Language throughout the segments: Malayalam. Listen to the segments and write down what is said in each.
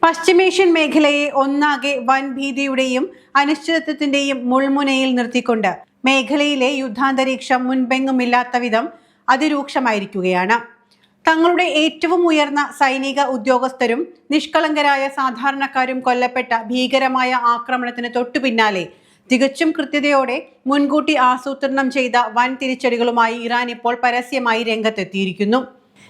പശ്ചിമേഷ്യൻ മേഖലയെ ഒന്നാകെ വൻ ഭീതിയുടെയും അനിശ്ചിതത്വത്തിന്റെയും മുൾമുനയിൽ നിർത്തിക്കൊണ്ട് മേഖലയിലെ യുദ്ധാന്തരീക്ഷം മുൻപെങ്ങുമില്ലാത്ത വിധം അതിരൂക്ഷമായിരിക്കുകയാണ്. തങ്ങളുടെ ഏറ്റവും ഉയർന്ന സൈനിക ഉദ്യോഗസ്ഥരും നിഷ്കളങ്കരായ സാധാരണക്കാരും കൊല്ലപ്പെട്ട ഭീകരമായ ആക്രമണത്തിന് തൊട്ടു പിന്നാലെ തികച്ചും കൃത്യതയോടെ മുൻകൂട്ടി ആസൂത്രണം ചെയ്ത വൻ തിരിച്ചടികളുമായി ഇറാൻ ഇപ്പോൾ പരസ്യമായി രംഗത്തെത്തിയിരിക്കുന്നു.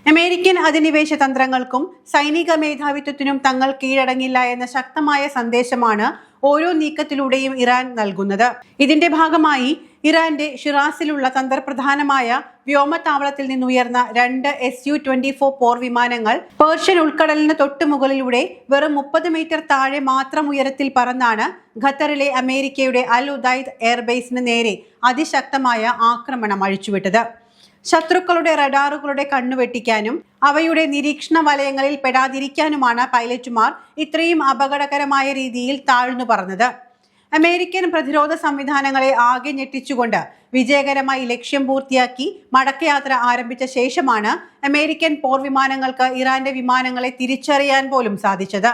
അമേരിക്കൻ അധിനിവേശ തന്ത്രങ്ങൾക്കും സൈനിക മേധാവിത്വത്തിനും തങ്ങൾ കീഴടങ്ങില്ല എന്ന ശക്തമായ സന്ദേശമാണ് ഓരോ നീക്കത്തിലൂടെയും ഇറാൻ നൽകുന്നത്. ഇതിന്റെ ഭാഗമായി ഇറാന്റെ ഷിറാസിലുള്ള തന്ത്രപ്രധാനമായ വ്യോമതാവളത്തിൽ നിന്നുയർന്ന 2 Su-24 പോർ വിമാനങ്ങൾ പേർഷ്യൻ ഉൾക്കടലിന് തൊട്ടുമുകളിലൂടെ വെറും 30 മീറ്റർ താഴെ മാത്രം ഉയരത്തിൽ പറന്നാണ് ഖത്തറിലെ അമേരിക്കയുടെ അൽ ഉദൈദ് എയർബേസിന് നേരെ അതിശക്തമായ ആക്രമണം അഴിച്ചുവിട്ടത്. ശത്രുക്കളുടെ റഡാറുകളുടെ കണ്ണുവെട്ടിക്കാനും അവയുടെ നിരീക്ഷണ വലയങ്ങളിൽ പെടാതിരിക്കാനുമാണ് പൈലറ്റുമാർ ഇത്രയും അപകടകരമായ രീതിയിൽ താഴ്ന്നു പറന്നത്. അമേരിക്കൻ പ്രതിരോധ സംവിധാനങ്ങളെ ആകെ ഞെട്ടിച്ചുകൊണ്ട് വിജയകരമായി ലക്ഷ്യം പൂർത്തിയാക്കി മടക്കയാത്ര ആരംഭിച്ച ശേഷമാണ് അമേരിക്കൻ പോർ വിമാനങ്ങൾക്ക് ഇറാന്റെ വിമാനങ്ങളെ തിരിച്ചറിയാൻ പോലും സാധിച്ചത്.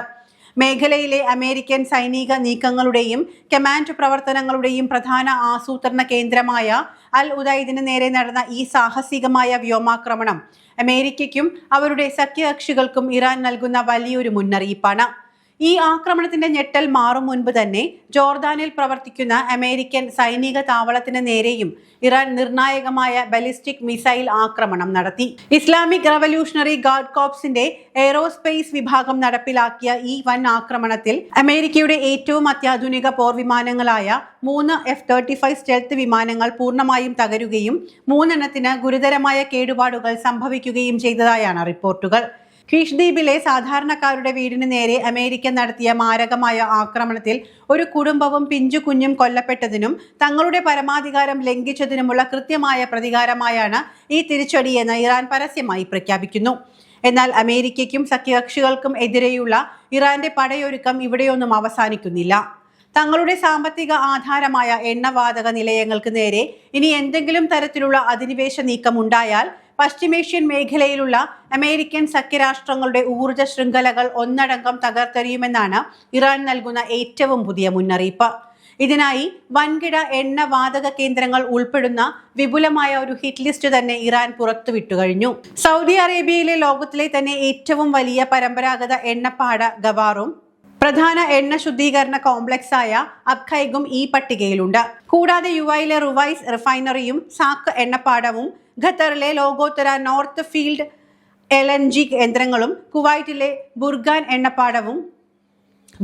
മേഖലയിലെ അമേരിക്കൻ സൈനിക നീക്കങ്ങളുടെയും കമാൻഡ് പ്രവർത്തനങ്ങളുടെയും പ്രധാന ആസൂത്രണ കേന്ദ്രമായ അൽ ഉദൈദിന് നേരെ നടന്ന ഈ സാഹസികമായ വ്യോമാക്രമണം അമേരിക്കയ്ക്കും അവരുടെ സഖ്യകക്ഷികൾക്കും ഇറാൻ നൽകുന്ന വലിയൊരു മുന്നറിയിപ്പാണ്. ഈ ആക്രമണത്തിന്റെ ഞെട്ടൽ മാറും മുൻപ് തന്നെ ജോർദാനിൽ പ്രവർത്തിക്കുന്ന അമേരിക്കൻ സൈനിക താവളത്തിന് നേരെയും ഇറാൻ നിർണായകമായ ബാലിസ്റ്റിക് മിസൈൽ ആക്രമണം നടത്തി. ഇസ്ലാമിക് റവല്യൂഷണറി ഗാർഡ് കോർപ്സിന്റെ എയ്റോസ്പേസ് വിഭാഗം നടപ്പിലാക്കിയ ഈ വൻ ആക്രമണത്തിൽ അമേരിക്കയുടെ ഏറ്റവും അത്യാധുനിക പോർ വിമാനങ്ങളായ 3 F-35 സ്റ്റെൽത്ത് വിമാനങ്ങൾ പൂർണ്ണമായും തകരുകയും 3 എണ്ണത്തിന് ഗുരുതരമായ കേടുപാടുകൾ സംഭവിക്കുകയും ചെയ്തതായാണ് റിപ്പോർട്ടുകൾ. ഖീഷ് ദ്വീപിലെ സാധാരണക്കാരുടെ വീടിന് നേരെ അമേരിക്ക നടത്തിയ മാരകമായ ആക്രമണത്തിൽ ഒരു കുടുംബവും പിഞ്ചു കുഞ്ഞും കൊല്ലപ്പെട്ടതിനും തങ്ങളുടെ പരമാധികാരം ലംഘിച്ചതിനുമുള്ള കൃത്യമായ പ്രതികാരമായാണ് ഈ തിരിച്ചടിയെന്ന് ഇറാൻ പരസ്യമായി പ്രഖ്യാപിക്കുന്നു. എന്നാൽ അമേരിക്കയ്ക്കും സഖ്യകക്ഷികൾക്കും എതിരെയുള്ള ഇറാന്റെ പടയൊരുക്കം ഇവിടെയൊന്നും അവസാനിക്കുന്നില്ല. തങ്ങളുടെ സാമ്പത്തിക ആധാരമായ എണ്ണവാതക നിലയങ്ങൾക്ക് നേരെ ഇനി എന്തെങ്കിലും തരത്തിലുള്ള അധിനിവേശ നീക്കം ഉണ്ടായാൽ പശ്ചിമേഷ്യൻ മേഖലയിലുള്ള അമേരിക്കൻ സഖ്യരാഷ്ട്രങ്ങളുടെ ഊർജ്ജ ശൃംഖലകൾ ഒന്നടങ്കം തകർത്തെറിയുമെന്നാണ് ഇറാൻ നൽകുന്ന ഏറ്റവും പുതിയ മുന്നറിയിപ്പ്. ഇതിനായി വൻകിട എണ്ണവാതക കേന്ദ്രങ്ങൾ ഉൾപ്പെടുന്ന വിപുലമായ ഒരു ഹിറ്റ് ലിസ്റ്റ് തന്നെ ഇറാൻ പുറത്തുവിട്ടു കഴിഞ്ഞു. സൗദി അറേബ്യയിലെ ലോകത്തിലെ തന്നെ ഏറ്റവും വലിയ പരമ്പരാഗത എണ്ണപ്പാട ഗവാറും പ്രധാന എണ്ണ ശുദ്ധീകരണ കോംപ്ലക്സായ അബ്ഖൈഗും ഈ പട്ടികയിലുണ്ട്. കൂടാതെ യുഎഇയിലെ റുവൈസ് റിഫൈനറിയും സാക്ക് എണ്ണപ്പാടവും ഖത്തറിലെ ലോകോത്തര നോർത്ത് ഫീൽഡ് LNG കേന്ദ്രങ്ങളും കുവൈറ്റിലെ ബുർഗാൻ എണ്ണപ്പാടവും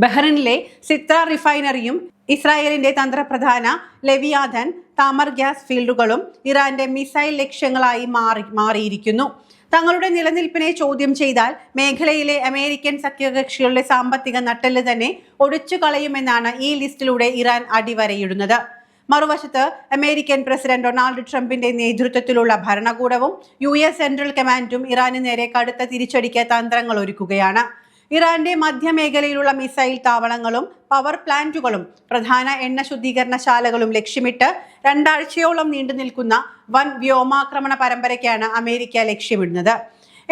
ബഹ്റിനിലെ സിത്ര റിഫൈനറിയും ഇസ്രായേലിന്റെ തന്ത്രപ്രധാന ലെവിയാഥൻ താമർ ഗ്യാസ് ഫീൽഡുകളും ഇറാന്റെ മിസൈൽ ലക്ഷ്യങ്ങളായി മാറിയിരിക്കുന്നു. തങ്ങളുടെ നിലനിൽപ്പിനെ ചോദ്യം ചെയ്താൽ മേഖലയിലെ അമേരിക്കൻ സഖ്യകക്ഷികളുടെ സാമ്പത്തിക നട്ടെല്ല് തന്നെ ഒടിച്ചു കളയുമെന്നാണ് ഈ ലിസ്റ്റിലൂടെ ഇറാൻ അടിവരയിടുന്നത്. മറുവശത്ത് അമേരിക്കൻ പ്രസിഡന്റ് ഡൊണാൾഡ് ട്രംപിന്റെ നേതൃത്വത്തിലുള്ള ഭരണകൂടവും US സെൻട്രൽ കമാൻഡും ഇറാന് നേരെ കടുത്ത തിരിച്ചടിക്ക് തന്ത്രങ്ങൾ ഒരുക്കുകയാണ്. ഇറാന്റെ മധ്യമേഖലയിലുള്ള മിസൈൽ താവളങ്ങളും പവർ പ്ലാന്റുകളും പ്രധാന എണ്ണ ശുദ്ധീകരണശാലകളും ലക്ഷ്യമിട്ട് 2 ആഴ്ചയോളം നീണ്ടു നിൽക്കുന്ന വൻ വ്യോമാക്രമണ പരമ്പരയ്ക്കാണ് അമേരിക്ക ലക്ഷ്യമിടുന്നത്.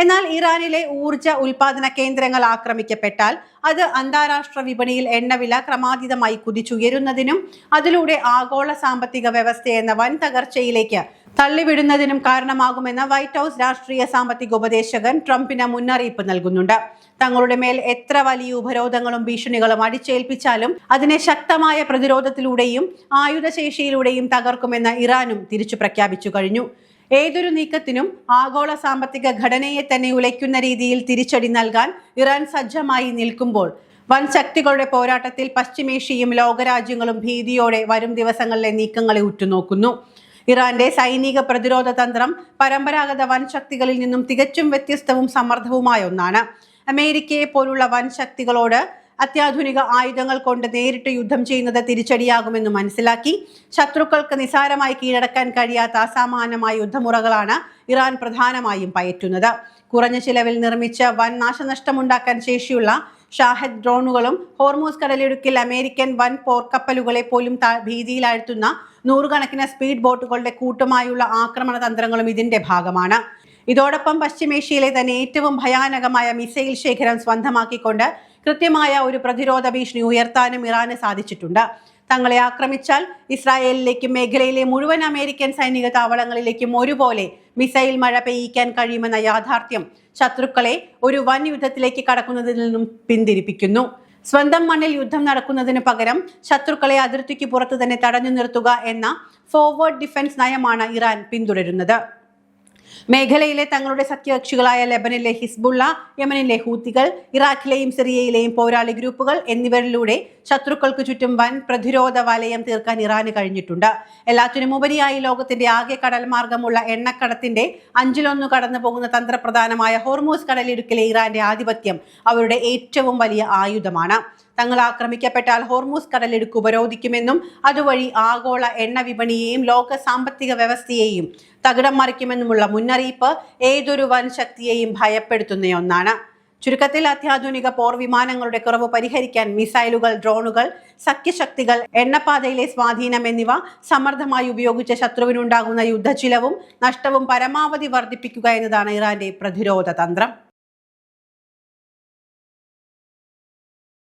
എന്നാൽ ഇറാനിലെ ഊർജ ഉൽപാദന കേന്ദ്രങ്ങൾ ആക്രമിക്കപ്പെട്ടാൽ അത് അന്താരാഷ്ട്ര വിപണിയിൽ എണ്ണവില ക്രമാതീതമായി കുതിച്ചുയരുന്നതിനും അതിലൂടെ ആഗോള സാമ്പത്തിക വ്യവസ്ഥയെന്ന വൻ തകർച്ചയിലേക്ക് തള്ളിവിടുന്നതിനും കാരണമാകുമെന്ന് വൈറ്റ് ഹൗസ് രാഷ്ട്രീയ സാമ്പത്തിക ഉപദേശകൻ ട്രംപിന് മുന്നറിയിപ്പ് നൽകുന്നുണ്ട്. തങ്ങളുടെ മേൽ എത്ര വലിയ ഉപരോധങ്ങളും ഭീഷണികളും അടിച്ചേൽപ്പിച്ചാലും അതിനെ ശക്തമായ പ്രതിരോധത്തിലൂടെയും ആയുധശേഷിയിലൂടെയും തകർക്കുമെന്ന് ഇറാനും തിരിച്ചു പ്രഖ്യാപിച്ചു കഴിഞ്ഞു. ഏതൊരു നീക്കത്തിനും ആഗോള സാമ്പത്തിക ഘടനയെ തന്നെ ഉലയ്ക്കുന്ന രീതിയിൽ തിരിച്ചടി നൽകാൻ ഇറാൻ സജ്ജമായി നിൽക്കുമ്പോൾ വൻ ശക്തികളുടെ പോരാട്ടത്തിൽ പശ്ചിമേഷ്യയും ലോകരാജ്യങ്ങളും ഭീതിയോടെ വരും ദിവസങ്ങളിലെ നീക്കങ്ങളെ ഉറ്റുനോക്കുന്നു. ഇറാന്റെ സൈനിക പ്രതിരോധ തന്ത്രം പരമ്പരാഗത വൻ ശക്തികളിൽ നിന്നും തികച്ചും വ്യത്യസ്തവും സമർത്ഥവുമായ ഒന്നാണ്. അമേരിക്കയെ പോലുള്ള വൻ ശക്തികളോട് അത്യാധുനിക ആയുധങ്ങൾ കൊണ്ട് നേരിട്ട് യുദ്ധം ചെയ്യുന്നത് തിരിച്ചടിയാകുമെന്ന് മനസ്സിലാക്കി ശത്രുക്കൾക്ക് നിസാരമായി കീഴടക്കാൻ കഴിയാത്ത അസാമാന്യമായ യുദ്ധമുറകളാണ് ഇറാൻ പ്രധാനമായും പയറ്റുന്നത്. കുറഞ്ഞ ചിലവിൽ നിർമ്മിച്ച വൻ നാശനഷ്ടമുണ്ടാക്കാൻ ശേഷിയുള്ള ഷാഹദ് ഡ്രോണുകളും ഹോർമൂസ് കടലിടുക്കിൽ അമേരിക്കൻ വൻ പോർക്കപ്പലുകളെ പോലും ഭീതിയിലാഴ്ത്തുന്ന 100 കണക്കിന് സ്പീഡ് ബോട്ടുകളുടെ കൂട്ടമായുള്ള ആക്രമണ തന്ത്രങ്ങളും ഇതിന്റെ ഭാഗമാണ്. ഇതോടൊപ്പം പശ്ചിമേഷ്യയിലെ തന്നെ ഏറ്റവും ഭയാനകമായ മിസൈൽ ശേഖരം സ്വന്തമാക്കിക്കൊണ്ട് കൃത്യമായ ഒരു പ്രതിരോധ ഭീഷണി ഉയർത്താനും ഇറാന് സാധിച്ചിട്ടുണ്ട്. തങ്ങളെ ആക്രമിച്ചാൽ ഇസ്രായേലിലേക്കും മേഖലയിലെ മുഴുവൻ അമേരിക്കൻ സൈനിക താവളങ്ങളിലേക്കും ഒരുപോലെ മിസൈൽ മഴ പെയ്യിക്കാൻ കഴിയുമെന്ന യാഥാർത്ഥ്യം ശത്രുക്കളെ ഒരു വൻ യുദ്ധത്തിലേക്ക് കടക്കുന്നതിൽ നിന്നും പിന്തിരിപ്പിക്കുന്നു. സ്വന്തം മണ്ണിൽ യുദ്ധം നടക്കുന്നതിന് പകരം ശത്രുക്കളെ അതിർത്തിക്ക് പുറത്തു തന്നെ തടഞ്ഞു നിർത്തുക എന്ന ഫോർവേഡ് ഡിഫൻസ് നയമാണ് ഇറാൻ പിന്തുടരുന്നത്. മേഖലയിലെ തങ്ങളുടെ സഖ്യകക്ഷികളായ ലെബനിലെ ഹിസ്ബുള്ള, യമനിലെ ഹൂത്തികൾ, ഇറാഖിലെയും സിറിയയിലെയും പോരാളി ഗ്രൂപ്പുകൾ എന്നിവരിലൂടെ ശത്രുക്കൾക്ക് ചുറ്റും വൻ പ്രതിരോധ വലയം തീർക്കാൻ ഇറാന് കഴിഞ്ഞിട്ടുണ്ട്. എല്ലാത്തിനുമുപരിയായി ലോകത്തിന്റെ ആകെ കടൽ മാർഗമുള്ള എണ്ണക്കടത്തിന്റെ 1/5 കടന്നു പോകുന്ന തന്ത്രപ്രധാനമായ ഹോർമൂസ് കടലിടുക്കിലെ ഇറാന്റെ ആധിപത്യം അവരുടെ ഏറ്റവും വലിയ ആയുധമാണ്. തങ്ങൾ ആക്രമിക്കപ്പെട്ടാൽ ഹോർമൂസ് കടലിടുക്ക് ഉപരോധിക്കുമെന്നും അതുവഴി ആഗോള എണ്ണ വിപണിയെയും ലോക സാമ്പത്തിക വ്യവസ്ഥയെയും തകിടം മറിക്കുമെന്നുമുള്ള മുന്നറിയിപ്പ് ഏതൊരു വൻ ശക്തിയെയും ഭയപ്പെടുത്തുന്ന ഒന്നാണ്. ചുരുക്കത്തിൽ അത്യാധുനിക പോർ വിമാനങ്ങളുടെ കുറവ് പരിഹരിക്കാൻ മിസൈലുകൾ, ഡ്രോണുകൾ, സഖ്യശക്തികൾ, എണ്ണപ്പാതയിലെ സ്വാധീനം എന്നിവ സമർത്ഥമായി ഉപയോഗിച്ച ശത്രുവിനുണ്ടാകുന്ന യുദ്ധച്ചിലവും നഷ്ടവും പരമാവധി വർദ്ധിപ്പിക്കുക എന്നതാണ് ഇറാന്റെ പ്രതിരോധ തന്ത്രം.